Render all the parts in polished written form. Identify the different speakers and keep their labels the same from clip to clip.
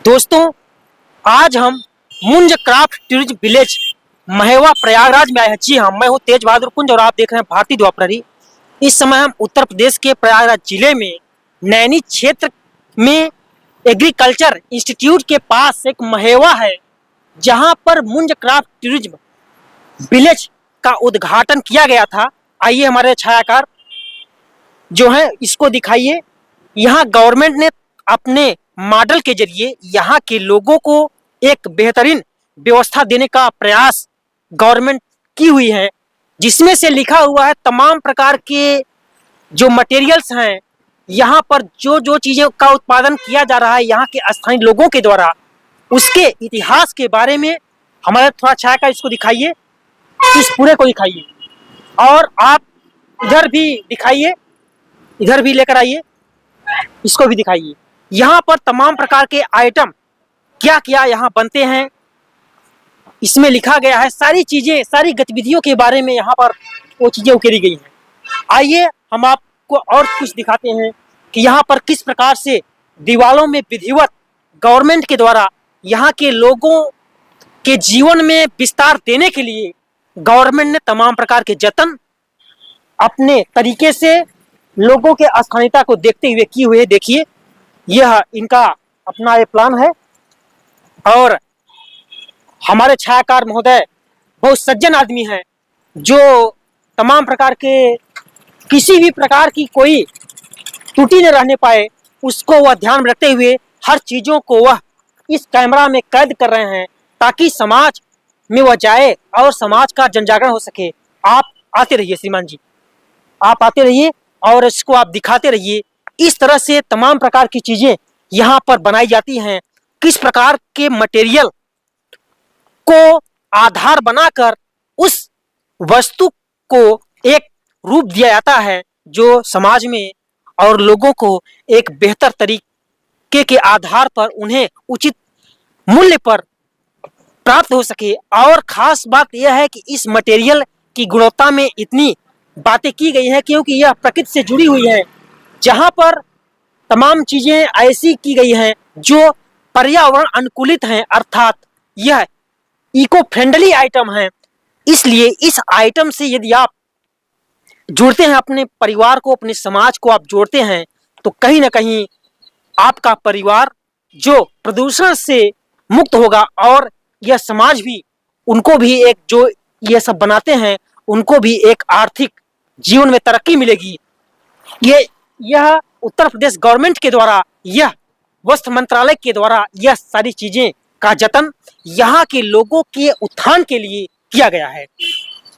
Speaker 1: दोस्तों, आज हम Munj craft tourism village Maheva Prayagraj में आए हैं। जी हाँ, मैं हूँ तेज बहादुर कुंज और आप देख रहे हैं भारतीय द्वापरी। इस समय हम उत्तर प्रदेश के प्रयागराज जिले में नैनी क्षेत्र में एग्रीकल्चर इंस्टीट्यूट के पास एक महेवा है, जहाँ पर मुंज क्राफ्ट टूरिज्म विलेज का उद्घाटन किया गया था। आइए हमारे छायाकार जो है इसको दिखाइए। यहाँ गवर्नमेंट ने अपने मॉडल के जरिए यहाँ के लोगों को एक बेहतरीन व्यवस्था देने का प्रयास गवर्नमेंट की हुई है, जिसमें से लिखा हुआ है तमाम प्रकार के जो मटेरियल्स हैं, यहाँ पर जो जो चीज़ों का उत्पादन किया जा रहा है यहाँ के स्थानीय लोगों के द्वारा, उसके इतिहास के बारे में हमारा थोड़ा छाया का इसको दिखाइए, इस पूरे को दिखाइए और आप इधर भी दिखाइए, इधर भी लेकर आइए, इसको भी दिखाइए। यहाँ पर तमाम प्रकार के आइटम क्या क्या यहाँ बनते हैं, इसमें लिखा गया है। सारी चीजें, सारी गतिविधियों के बारे में यहाँ पर वो चीजें उकेरी गई हैं। आइए हम आपको और कुछ दिखाते हैं कि यहाँ पर किस प्रकार से दीवारों में विधिवत गवर्नमेंट के द्वारा यहाँ के लोगों के जीवन में विस्तार देने के लिए गवर्नमेंट ने तमाम प्रकार के जतन अपने तरीके से लोगों के स्थानीयता को देखते हुए किए हुए। देखिए, यह इनका अपना ये प्लान है और हमारे छायाकार महोदय बहुत सज्जन आदमी हैं, जो तमाम प्रकार के किसी भी प्रकार की कोई त्रुटि न रहने पाए उसको वह ध्यान में रखते हुए हर चीज़ों को वह इस कैमरा में कैद कर रहे हैं, ताकि समाज में वह जाए और समाज का जनजागरण हो सके। आप आते रहिए श्रीमान जी, आप आते रहिए और इसको आप दिखाते रहिए। इस तरह से तमाम प्रकार की चीजें यहाँ पर बनाई जाती हैं। किस प्रकार के मटेरियल को आधार बनाकर उस वस्तु को एक रूप दिया जाता है, जो समाज में और लोगों को एक बेहतर तरीके के आधार पर उन्हें उचित मूल्य पर प्राप्त हो सके। और खास बात यह है कि इस मटेरियल की गुणवत्ता में इतनी बातें की गई हैं क्योंकि यह प्रकृति से जुड़ी हुई है, जहां पर तमाम चीजें ऐसी की गई हैं जो पर्यावरण अनुकूलित हैं, अर्थात यह इको फ्रेंडली आइटम है। इसलिए इस आइटम से यदि आप जोड़ते हैं अपने परिवार को, अपने समाज को आप जोड़ते हैं, तो कहीं ना कहीं आपका परिवार जो प्रदूषण से मुक्त होगा और यह समाज भी, उनको भी एक, जो ये सब बनाते हैं उनको भी एक आर्थिक जीवन में तरक्की मिलेगी। यह उत्तर प्रदेश गवर्नमेंट के द्वारा, यह वस्त्र मंत्रालय के द्वारा यह सारी चीजें का जतन यहाँ के लोगों के उत्थान के लिए किया गया है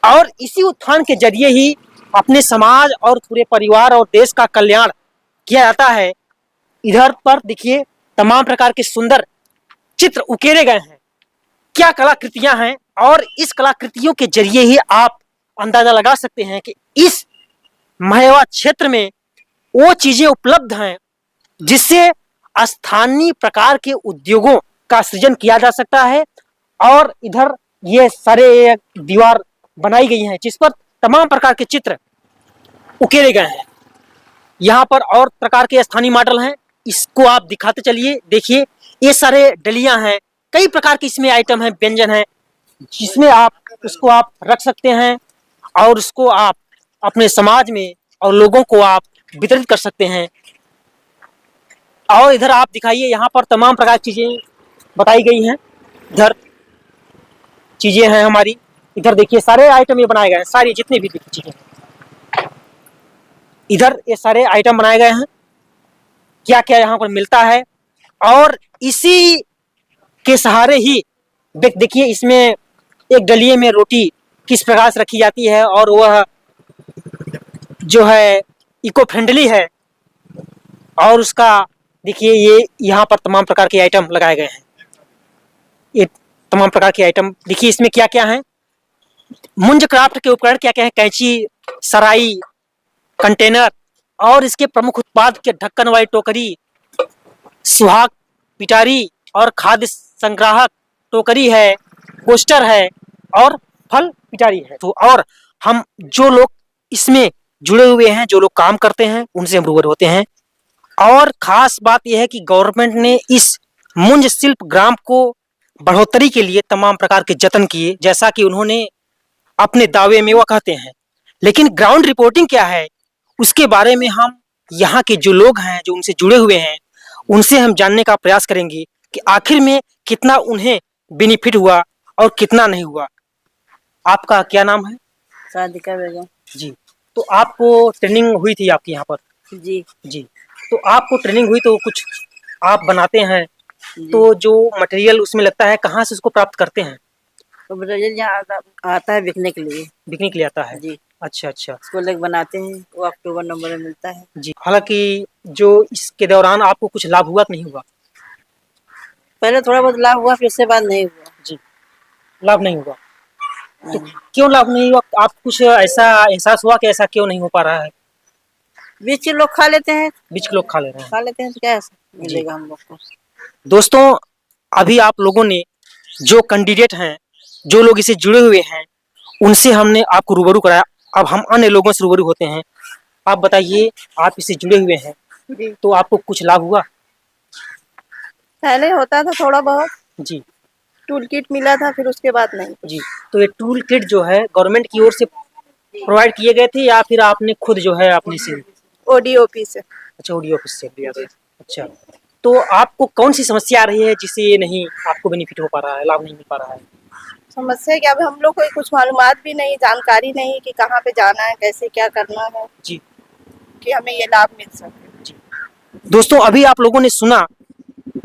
Speaker 1: और इसी उत्थान के जरिए ही अपने समाज और पूरे परिवार और देश का कल्याण किया जाता है। इधर पर देखिए तमाम प्रकार के सुंदर चित्र उकेरे गए हैं, क्या कलाकृतियां हैं, और इस कलाकृतियों के जरिए ही आप अंदाजा लगा सकते हैं कि इस महेवा क्षेत्र में वो चीजें उपलब्ध हैं जिससे स्थानीय प्रकार के उद्योगों का सृजन किया जा सकता है। और इधर ये सारे दीवार बनाई गई हैं जिस पर तमाम प्रकार के चित्र उकेरे गए हैं। यहाँ पर और प्रकार के स्थानीय मॉडल हैं, इसको आप दिखाते चलिए। देखिए, ये सारे डलियां हैं, कई प्रकार के इसमें आइटम हैं, व्यंजन हैं, जिसमें आप उसको आप रख सकते हैं और उसको आप अपने समाज में और लोगों को आप वितरित कर सकते हैं। और इधर आप दिखाइए, यहाँ पर तमाम प्रकार की चीजें बताई गई हैं। इधर चीजें हैं हमारी, इधर देखिए सारे आइटम ये बनाए गए हैं, सारी जितने भी चीजें इधर ये सारे आइटम बनाए गए हैं, क्या क्या यहाँ पर मिलता है। और इसी के सहारे ही देखिए, इसमें एक डलिये में रोटी किस प्रकार से रखी जाती है और वह जो है इको फ्रेंडली है। और उसका देखिए, ये यहाँ पर तमाम प्रकार के आइटम लगाए गए हैं, ये तमाम प्रकार के आइटम देखिए इसमें क्या क्या है। मुंज क्राफ्ट के उपकरण क्या क्या है, कैंची, सराई, कंटेनर और इसके प्रमुख उत्पाद के ढक्कन वाली टोकरी, सुहाग पिटारी और खाद्य संग्राहक टोकरी है, कोस्टर है और फल पिटारी है। तो और हम जो लोग इसमें जुड़े हुए हैं, जो लोग काम करते हैं, उनसे हम रूबरू होते हैं। और खास बात यह है कि गवर्नमेंट ने इस मुंज शिल्प ग्राम को बढ़ोतरी के लिए तमाम प्रकार के जतन किए, जैसा कि उन्होंने अपने दावे में वो कहते हैं। लेकिन ग्राउंड रिपोर्टिंग क्या है, उसके बारे में हम यहाँ के जो लोग हैं, जो उनसे जुड़े हुए हैं, उनसे हम जानने का प्रयास करेंगे कि आखिर में कितना उन्हें बेनिफिट हुआ और कितना नहीं हुआ। आपका क्या नाम है?
Speaker 2: सादिका बेगम।
Speaker 1: जी। तो आपको ट्रेनिंग हुई थी आपके यहाँ पर?
Speaker 2: जी
Speaker 1: जी। तो आपको ट्रेनिंग हुई तो कुछ आप बनाते हैं,
Speaker 2: जी।
Speaker 1: तो जो मटेरियल उसमें लगता है कहाँ से उसको प्राप्त करते हैं?
Speaker 2: तो मटेरियल यहाँ आता है बिकने के लिए।
Speaker 1: बिकने के लिए आता है?
Speaker 2: जी।
Speaker 1: अच्छा अच्छा।
Speaker 2: इसको लेकर बनाते हैं, वो अक्टूबर नवंबर में मिलता है।
Speaker 1: जी। हालांकि जो इसके दौरान आपको कुछ लाभ हुआ कि नहीं हुआ?
Speaker 2: पहले थोड़ा बहुत लाभ हुआ, फिर उसके बाद नहीं हुआ।
Speaker 1: जी। लाभ नहीं हुआ? तो
Speaker 2: नहीं।
Speaker 1: क्यों लाभ नहीं हुआ? आप कुछ ऐसा एहसास हुआ कि ऐसा क्यों नहीं हो पा रहा है?
Speaker 2: बीच के लोग खा लेते हैं।
Speaker 1: बीच के लोग खा ले रहे हैं।
Speaker 2: तो क्या मिलेगा हम लोग को?
Speaker 1: दोस्तों, अभी आप लोगों ने जो कैंडिडेट हैं, जो लोग इससे जुड़े हुए हैं, उनसे हमने आपको रूबरू कराया। अब हम अन्य लोगों से रूबरू होते हैं। आप बताइए, आप इससे जुड़े हुए हैं
Speaker 2: जी।
Speaker 1: तो आपको कुछ लाभ हुआ?
Speaker 2: पहले होता था थोड़ा बहुत।
Speaker 1: जी।
Speaker 2: टूल किट मिला था, फिर उसके बाद नहीं।
Speaker 1: जी। तो ये टूल किट जो है गवर्नमेंट की ओर से प्रोवाइड किए गए थे या फिर आपने खुद जो है अपने से?
Speaker 2: ओडीओपी से।
Speaker 1: अच्छा, ओडी ऑफिस से लिया गया। अच्छा। तो आपको कौन सी समस्या आ रही है जिससे ये नहीं आपको बेनिफिट हो पा रहा है, लाभ नहीं मिल पा रहा है?
Speaker 2: समस्या क्या, अब हम लोग को कुछ मालूमात भी नहीं, जानकारी नहीं कि कहाँ पे जाना है, कैसे क्या करना है
Speaker 1: जी।
Speaker 2: कि हमें ये लाभ मिल सके।
Speaker 1: जी। दोस्तों, अभी आप लोगों ने सुना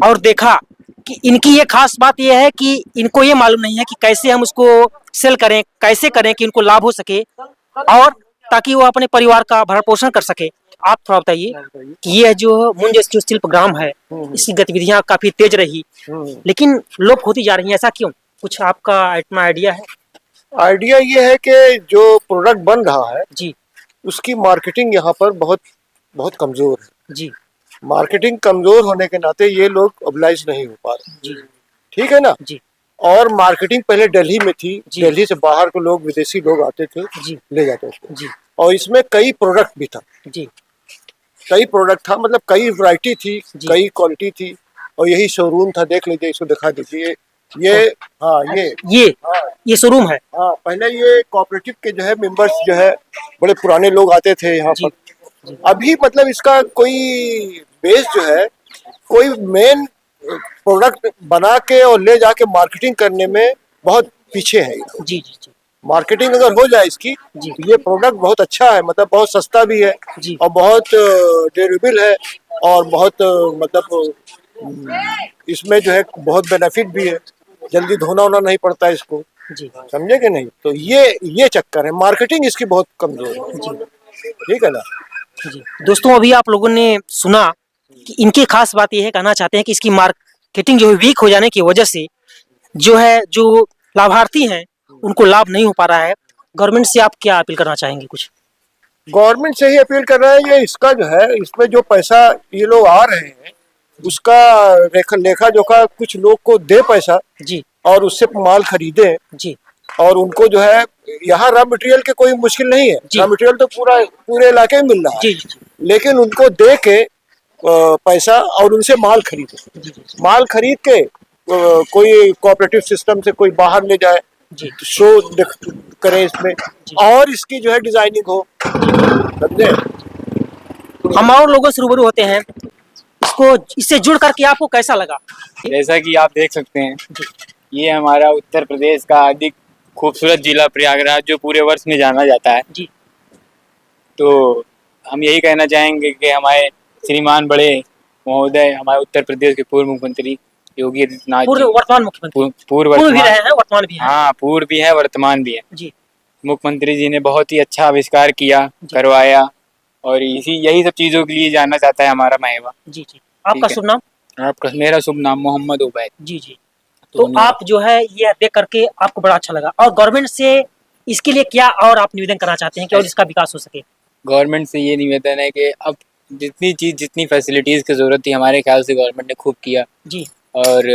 Speaker 1: और देखा कि इनकी ये खास बात ये है कि इनको ये मालूम नहीं है कि कैसे हम उसको सेल करें, कैसे करें कि इनको लाभ हो सके और ताकि वो अपने परिवार का भरण पोषण कर सके। आप थोड़ा बताइए कि ये जो मुंज जो शिल्प ग्राम है, इसकी गतिविधियां काफी तेज रही, लेकिन लोप होती जा रही है, ऐसा क्यों? कुछ आपका इतना आइडिया है?
Speaker 3: आइडिया ये है कि जो प्रोडक्ट बन रहा है
Speaker 1: जी।
Speaker 3: उसकी मार्केटिंग यहाँ पर बहुत बहुत कमजोर है।
Speaker 1: जी।
Speaker 3: मार्केटिंग कमजोर होने के नाते ये लोग ऑब्लाइज नहीं हो पा रहे।
Speaker 1: जी।
Speaker 3: ठीक है ना?
Speaker 1: जी।
Speaker 3: और मार्केटिंग पहले दिल्ली में थी,
Speaker 1: जी।
Speaker 3: दिल्ली से बाहर के लोग, विदेशी लोग आते थे,
Speaker 1: जी।
Speaker 3: ले जाते थे।
Speaker 1: जी।
Speaker 3: और इसमें कई प्रोडक्ट भी था।
Speaker 1: जी।
Speaker 3: कई प्रोडक्ट था, मतलब कई वैरायटी थी,
Speaker 1: जी।
Speaker 3: कई क्वालिटी थी। और यही शोरूम था, देख लीजिए, इसको दिखा दीजिए। ये हाँ,
Speaker 1: ये शोरूम है।
Speaker 3: हाँ, पहले ये कोऑपरेटिव के जो है मेंबर्स जो है बड़े पुराने लोग आते थे यहाँ
Speaker 1: जी।
Speaker 3: पर। अभी मतलब इसका कोई बेस जो है, कोई मेन प्रोडक्ट बना के और ले जाके मार्केटिंग करने में बहुत पीछे है।
Speaker 1: जी। जी। जी।
Speaker 3: मार्केटिंग अगर हो जाए इसकी,
Speaker 1: जी।
Speaker 3: तो ये प्रोडक्ट बहुत अच्छा है, मतलब बहुत सस्ता भी है
Speaker 1: जी।
Speaker 3: और बहुत ड्यूरेबल है और बहुत इसमें जो है बहुत बेनिफिट भी है। जल्दी धोना होना नहीं पड़ता इसको।
Speaker 1: जी।
Speaker 3: समझे कि नहीं? तो ये चक्कर है, मार्केटिंग इसकी बहुत कमजोर है। ठीक है ना?
Speaker 1: जी। दोस्तों, अभी आप लोगों ने सुना कि इनकी खास बात यह है, कहना चाहते हैं कि इसकी मार्केटिंग जो है वीक हो जाने की वजह से जो है, जो लाभार्थी हैं उनको लाभ नहीं हो पा रहा है। गवर्नमेंट से आप क्या अपील करना चाहेंगे कुछ?
Speaker 3: गवर्नमेंट से ही अपील कर रहा है, ये इसका जो है, इसमें जो पैसा ये लोग आ रहे हैं उसका लेखा जोखा कुछ लोग को दे पैसा।
Speaker 1: जी।
Speaker 3: और उससे माल खरीदे।
Speaker 1: जी।
Speaker 3: और उनको जो है, यहाँ रॉ मटेरियल के कोई मुश्किल नहीं है, रॉ मटेरियल तो पूरे इलाके में मिल रहा है।
Speaker 1: जी। जी।
Speaker 3: लेकिन उनको दे के पैसा और उनसे माल खरीदे। माल खरीद के कोई कोऑपरेटिव सिस्टम से कोई बाहर ले जाए, शो करें इसमें, और इसकी जो है डिजाइनिंग हो। समझे?
Speaker 1: हम और लोगों से रूबरू होते हैं, इसको इससे जुड़ करके आपको कैसा लगा?
Speaker 4: जैसा कि आप देख सकते हैं, ये हमारा उत्तर प्रदेश का अधिक खूबसूरत जिला प्रयागराज, जो पूरे वर्ष में जाना जाता है।
Speaker 1: जी।
Speaker 4: तो हम यही कहना चाहेंगे कि हमारे श्रीमान बड़े महोदय, हमारे उत्तर प्रदेश के पूर्व मुख्यमंत्री योगी आदित्यनाथ जी,
Speaker 1: वर्तमान मुख्यमंत्री,
Speaker 4: पूर्व
Speaker 1: भी रहे हैं, वर्तमान भी हैं।
Speaker 4: हाँ, पूर्व भी है, वर्तमान भी है।
Speaker 1: जी।
Speaker 4: मुख्यमंत्री जी ने बहुत ही अच्छा आविष्कार किया, करवाया, और यही सब चीजों के लिए जानना चाहता है हमारा महवा।
Speaker 1: जी। जी। आपका शुभ नाम?
Speaker 4: मेरा शुभ नाम मोहम्मद उबैद।
Speaker 1: जी। जी। तो आप जो है ये देख करके आपको बड़ा अच्छा लगा, और गवर्नमेंट से इसके लिए क्या और आप निवेदन करना चाहते हैं कि और इसका विकास हो सके?
Speaker 4: गवर्नमेंट से ये निवेदन है कि अब जितनी फैसिलिटीज की जरूरत थी, हमारे ख्याल से गवर्नमेंट ने खूब किया।
Speaker 1: जी।
Speaker 4: और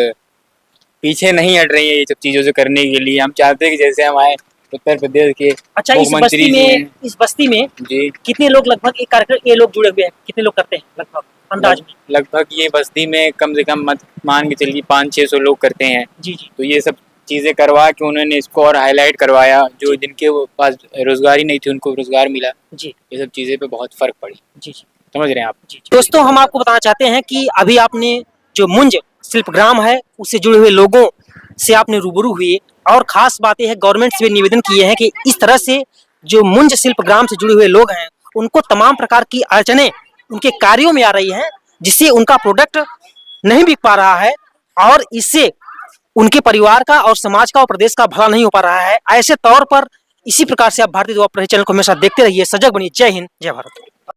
Speaker 4: पीछे नहीं हट रही है ये सब चीजों से करने के लिए। हम चाहते हैं कि जैसे हमारे उत्तर प्रदेश के
Speaker 1: अच्छा, इस बस्ती में
Speaker 4: जी
Speaker 1: कितने लोग लगभग एक कार्यक्रम ये लोग जुड़े हुए हैं, कितने लोग करते हैं लगभग? अंदाज में?
Speaker 4: लगभग ये बस्ती में कम से कम मत मान के चलिए 500-600 लोग करते हैं।
Speaker 1: जी जी
Speaker 4: तो ये सब चीज़ें करवा के उन्होंने इसको और हाईलाइट करवाया, जो जिनके पास रोजगार ही नहीं थी उनको रोजगार मिला।
Speaker 1: जी
Speaker 4: ये सब चीज़ें पे बहुत फर्क पड़ी,
Speaker 1: जी जी
Speaker 4: समझ रहे हैं आप?
Speaker 1: जी। दोस्तों, हम आपको बताना चाहते हैं कि अभी आपने जो मुंज शिल्पग्राम है उससे जुड़े हुए लोगों से आपने रूबरू हुए, और खास बात यह है गवर्नमेंट से भी निवेदन किए हैं कि इस तरह से जो मुंज शिल्पग्राम से जुड़े हुए लोग हैं उनको तमाम प्रकार की अड़चने उनके कार्यों में आ रही हैं, जिससे उनका प्रोडक्ट नहीं बिक पा रहा है, और इससे उनके परिवार का और समाज का और प्रदेश का भला नहीं हो पा रहा है। ऐसे तौर पर इसी प्रकार से आप भारतीय द्वार प्रहरी चैनल को हमेशा देखते रहिए। सजग बनिए। जय हिंद, जय भारत।